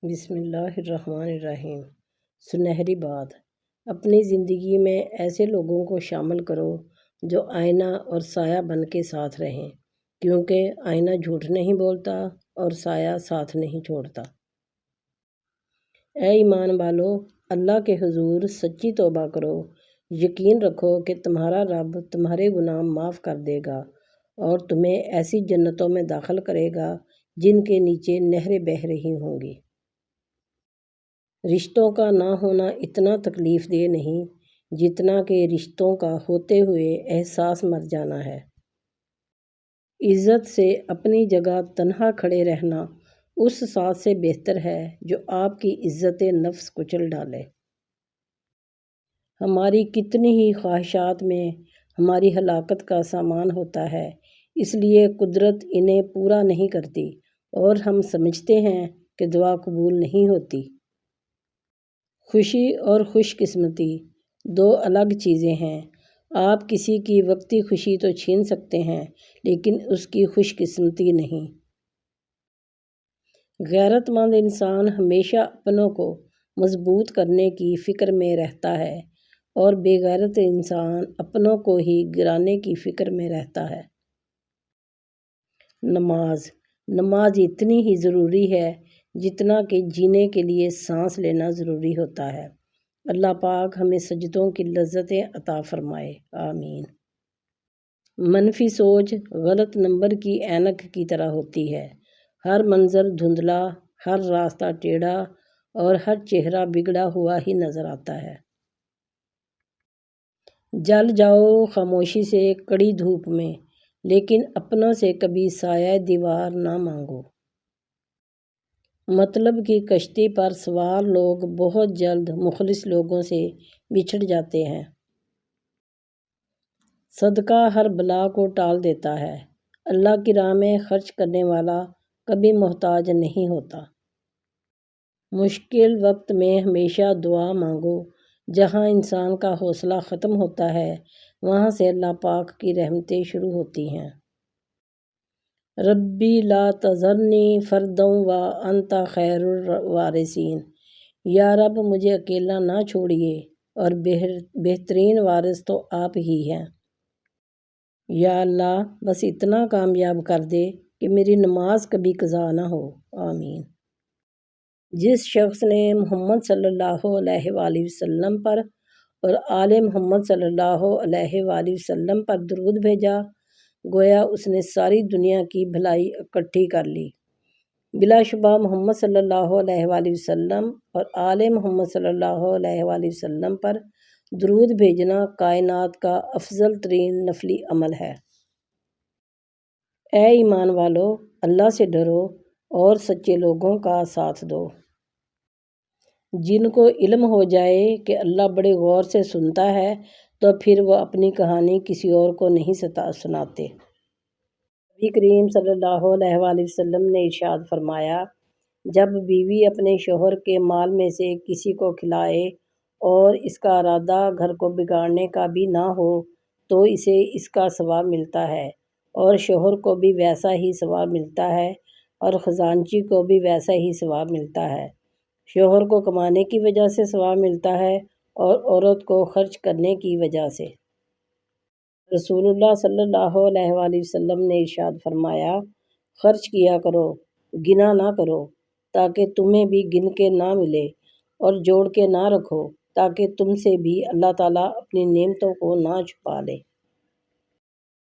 بسم اللہ الرحمن الرحیم۔ سنہری بات، اپنی زندگی میں ایسے لوگوں کو شامل کرو جو آئینہ اور سایہ بن کے ساتھ رہیں، کیونکہ آئینہ جھوٹ نہیں بولتا اور سایہ ساتھ نہیں چھوڑتا۔ اے ایمان والو، اللہ کے حضور سچی توبہ کرو، یقین رکھو کہ تمہارا رب تمہارے گناہ معاف کر دے گا اور تمہیں ایسی جنتوں میں داخل کرے گا جن کے نیچے نہریں بہہ رہی ہوں گی۔ رشتوں کا نہ ہونا اتنا تکلیف دہ نہیں جتنا کہ رشتوں کا ہوتے ہوئے احساس مر جانا ہے۔ عزت سے اپنی جگہ تنہا کھڑے رہنا اس ساتھ سے بہتر ہے جو آپ کی عزت نفس کچل ڈالے۔ ہماری کتنی ہی خواہشات میں ہماری ہلاکت کا سامان ہوتا ہے، اس لیے قدرت انہیں پورا نہیں کرتی اور ہم سمجھتے ہیں کہ دعا قبول نہیں ہوتی۔ خوشی اور خوش قسمتی دو الگ چیزیں ہیں۔ آپ کسی کی وقتی خوشی تو چھین سکتے ہیں لیکن اس کی خوش قسمتی نہیں۔ غیرت مند انسان ہمیشہ اپنوں کو مضبوط کرنے کی فکر میں رہتا ہے اور بے غیرت انسان اپنوں کو ہی گرانے کی فکر میں رہتا ہے۔ نماز اتنی ہی ضروری ہے جتنا کہ جینے کے لیے سانس لینا ضروری ہوتا ہے۔ اللہ پاک ہمیں سجدوں کی لذتیں عطا فرمائے، آمین۔ منفی سوچ غلط نمبر کی اینک کی طرح ہوتی ہے۔ ہر منظر دھندلا، ہر راستہ ٹیڑھا اور ہر چہرہ بگڑا ہوا ہی نظر آتا ہے۔ جل جاؤ خاموشی سے کڑی دھوپ میں، لیکن اپنوں سے کبھی سایہ دیوار نہ مانگو۔ مطلب کی کشتی پر سوار لوگ بہت جلد مخلص لوگوں سے بچھڑ جاتے ہیں۔ صدقہ ہر بلا کو ٹال دیتا ہے۔ اللہ کی راہ میں خرچ کرنے والا کبھی محتاج نہیں ہوتا۔ مشکل وقت میں ہمیشہ دعا مانگو۔ جہاں انسان کا حوصلہ ختم ہوتا ہے وہاں سے اللہ پاک کی رحمتیں شروع ہوتی ہیں۔ ربی لا تذرنی فردا وانت خیر الوارثین، یا رب مجھے اکیلا نہ چھوڑیے اور بہترین وارث تو آپ ہی ہیں۔ یا اللہ بس اتنا کامیاب کر دے کہ میری نماز کبھی قضا نہ ہو، آمین۔ جس شخص نے محمد صلی اللہ علیہ وآلہ وسلم پر اور آل محمد صلی اللہ علیہ وآلہ وسلم پر درود بھیجا، گویا اس نے ساری دنیا کی بھلائی اکٹھی کر لی۔ بلا شبہ محمد صلی اللہ علیہ وآلہ وسلم اور آل محمد صلی اللہ علیہ وآلہ وسلم پر درود بھیجنا کائنات کا افضل ترین نفلی عمل ہے۔ اے ایمان والو، اللہ سے ڈرو اور سچے لوگوں کا ساتھ دو۔ جن کو علم ہو جائے کہ اللہ بڑے غور سے سنتا ہے تو پھر وہ اپنی کہانی کسی اور کو نہیں سناتے۔ نبی کریم صلی اللہ علیہ وآلہ وسلم نے ارشاد فرمایا، جب بیوی اپنے شوہر کے مال میں سے کسی کو کھلائے اور اس کا ارادہ گھر کو بگاڑنے کا بھی نہ ہو تو اسے اس کا ثواب ملتا ہے اور شوہر کو بھی ویسا ہی ثواب ملتا ہے اور خزانچی کو بھی ویسا ہی ثواب ملتا ہے۔ شوہر کو کمانے کی وجہ سے ثواب ملتا ہے اور عورت کو خرچ کرنے کی وجہ سے۔ رسول اللہ صلی اللہ علیہ وآلہ وسلم نے ارشاد فرمایا، خرچ کیا کرو، گنا نہ کرو تاکہ تمہیں بھی گن کے نہ ملے، اور جوڑ کے نہ رکھو تاکہ تم سے بھی اللہ تعالیٰ اپنی نعمتوں کو نہ چھپا لے۔